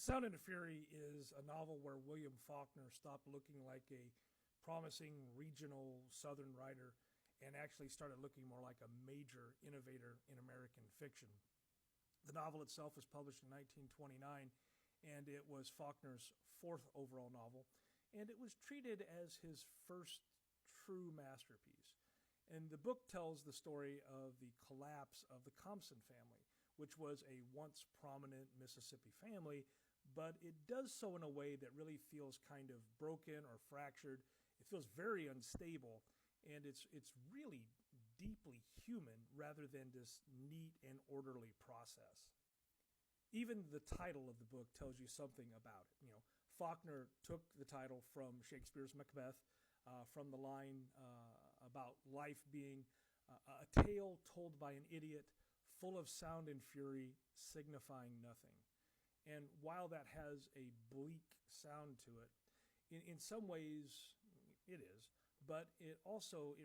Sound and Fury is a novel where William Faulkner stopped looking like a promising regional Southern writer and actually started looking more like a major innovator in American fiction. The novel itself was published in 1929, and it was Faulkner's fourth overall novel, and it was treated as his first true masterpiece. And the book tells the story of the collapse of the Compson family, which was a once prominent Mississippi family, but it does so in a way that really feels kind of broken or fractured. It feels very unstable, and it's really deeply human rather than this neat and orderly process. Even the title of the book tells you something about it. Faulkner took the title from Shakespeare's Macbeth, from the line about life being a tale told by an idiot, full of sound and fury, signifying nothing. And while that has a bleak sound to it, in some ways it is, but it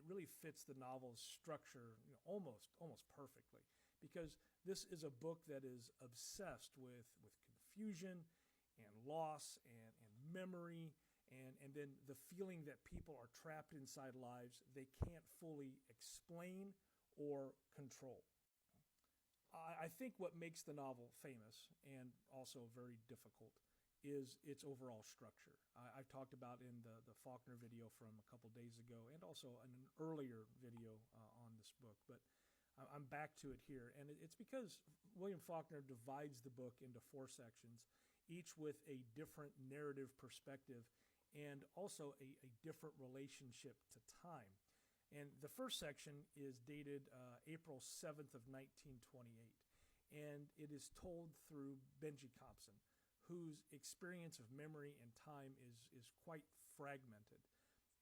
really fits the novel's structure almost perfectly, because this is a book that is obsessed with confusion and loss and memory and then the feeling that people are trapped inside lives they can't fully explain or control. I think what makes the novel famous and also very difficult is its overall structure. I've talked about in the Faulkner video from a couple days ago and also in an earlier video on this book, but I'm back to it here. And it's because William Faulkner divides the book into four sections, each with a different narrative perspective and also a different relationship to time. And the first section is dated April 7th of 1928, and it is told through Benji Compson, whose experience of memory and time is quite fragmented.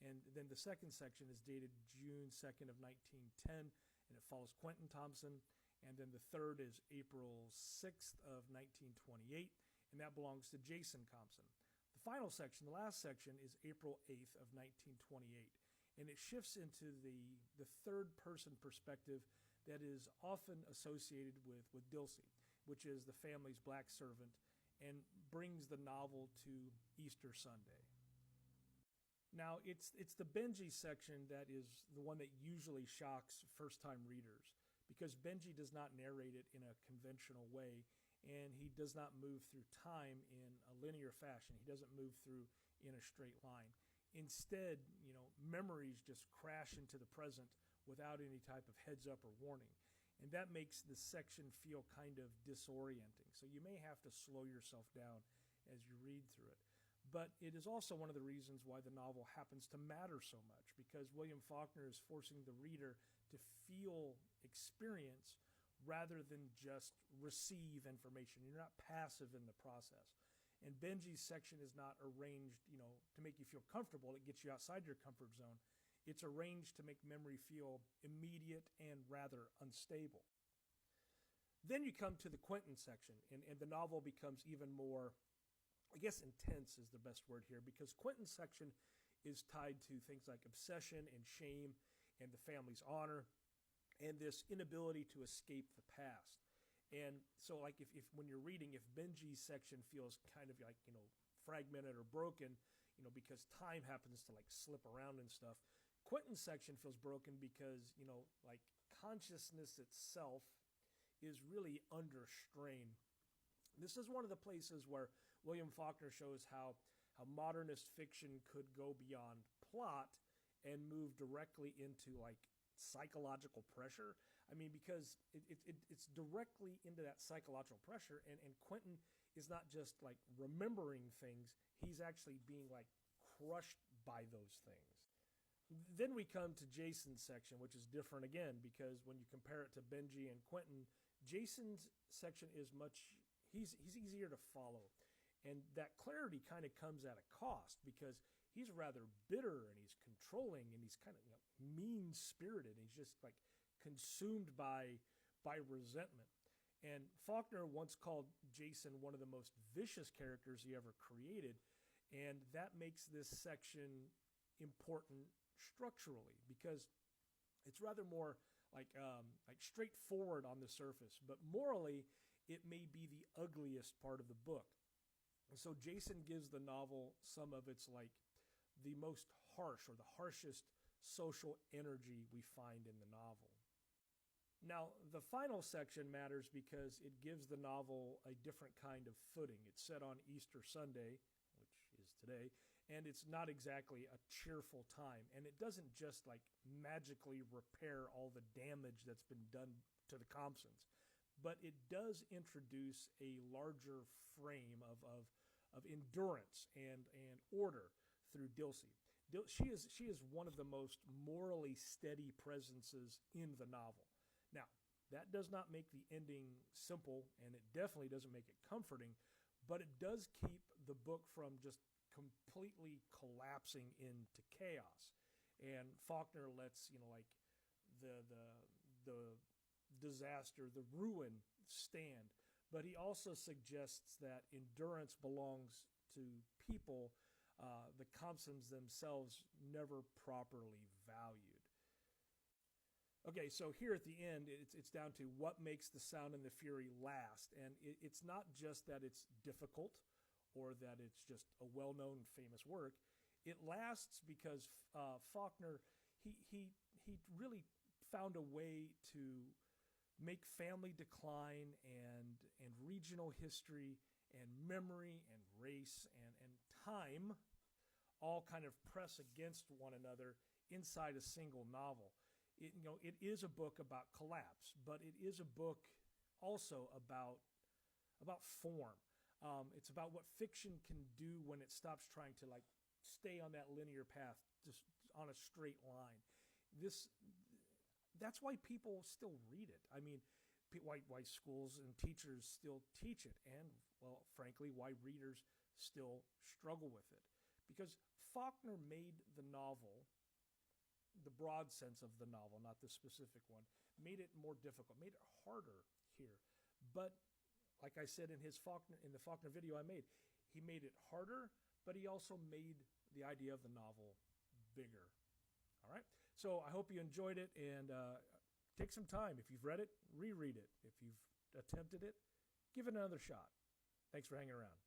And then the second section is dated June 2nd of 1910, and it follows Quentin Thompson. And then the third is April 6th of 1928, and that belongs to Jason Compson. The final section, the last section, is April 8th of 1928. And it shifts into the third-person perspective that is often associated with Dilsey, which is the family's black servant, and brings the novel to Easter Sunday. Now, it's the Benji section that is the one that usually shocks first-time readers, because Benji does not narrate it in a conventional way, and he does not move through time in a linear fashion. He doesn't move through in a straight line. Instead, memories just crash into the present without any type of heads up or warning. And that makes the section feel kind of disorienting. So you may have to slow yourself down as you read through it. But it is also one of the reasons why the novel happens to matter so much, because William Faulkner is forcing the reader to feel experience rather than just receive information. You're not passive in the process. And Benji's section is not arranged, to make you feel comfortable. It gets you outside your comfort zone. It's arranged to make memory feel immediate and rather unstable. Then you come to the Quentin section, and the novel becomes even more, intense is the best word here, because Quentin's section is tied to things like obsession and shame and the family's honor and this inability to escape the past. And so, if when you're reading, if Benji's section feels kind of fragmented or broken, because time happens to slip around and stuff, Quentin's section feels broken because consciousness itself is really under strain. This is one of the places where William Faulkner shows how modernist fiction could go beyond plot and move directly into psychological pressure. Because it's directly into that psychological pressure, and Quentin is not just remembering things, he's actually being crushed by those things. Then we come to Jason's section, which is different again, because when you compare it to Benji and Quentin, Jason's section is he's easier to follow. And that clarity kind of comes at a cost, because he's rather bitter and he's controlling and he's kind of mean-spirited. And he's just consumed by resentment. And Faulkner once called Jason one of the most vicious characters he ever created, and that makes this section important structurally, because it's rather more straightforward on the surface, but morally it may be the ugliest part of the book. So Jason gives the novel some of its like the most harsh or the harshest social energy we find in the novel. Now, the final section matters because it gives the novel a different kind of footing. It's set on Easter Sunday, which is today, and it's not exactly a cheerful time. And it doesn't just like magically repair all the damage that's been done to the Compsons, but it does introduce a larger frame of endurance and order through Dilsey. She is one of the most morally steady presences in the novel. Now, that does not make the ending simple, and it definitely doesn't make it comforting, but it does keep the book from just completely collapsing into chaos. And Faulkner lets, like the disaster, the ruin stand, but he also suggests that endurance belongs to people the Compsons themselves never properly valued. Okay, so here at the end, it's down to what makes The Sound and the Fury last. And it's not just that it's difficult or that it's just a well-known, famous work. It lasts because Faulkner, he really found a way to make family decline and regional history and memory and race and time all kind of press against one another inside a single novel. It is a book about collapse, but it is a book also about form. It's about what fiction can do when it stops trying to like stay on that linear path, just on a straight line. That's why people still read it. I mean, why schools and teachers still teach it, and well, frankly, why readers still struggle with it, because Faulkner made the novel. The broad sense of the novel, not the specific one, made it more difficult, made it harder here. But like I said in the Faulkner video I made, he made it harder, but he also made the idea of the novel bigger. All right. So I hope you enjoyed it, and take some time. If you've read it, reread it. If you've attempted it, give it another shot. Thanks for hanging around.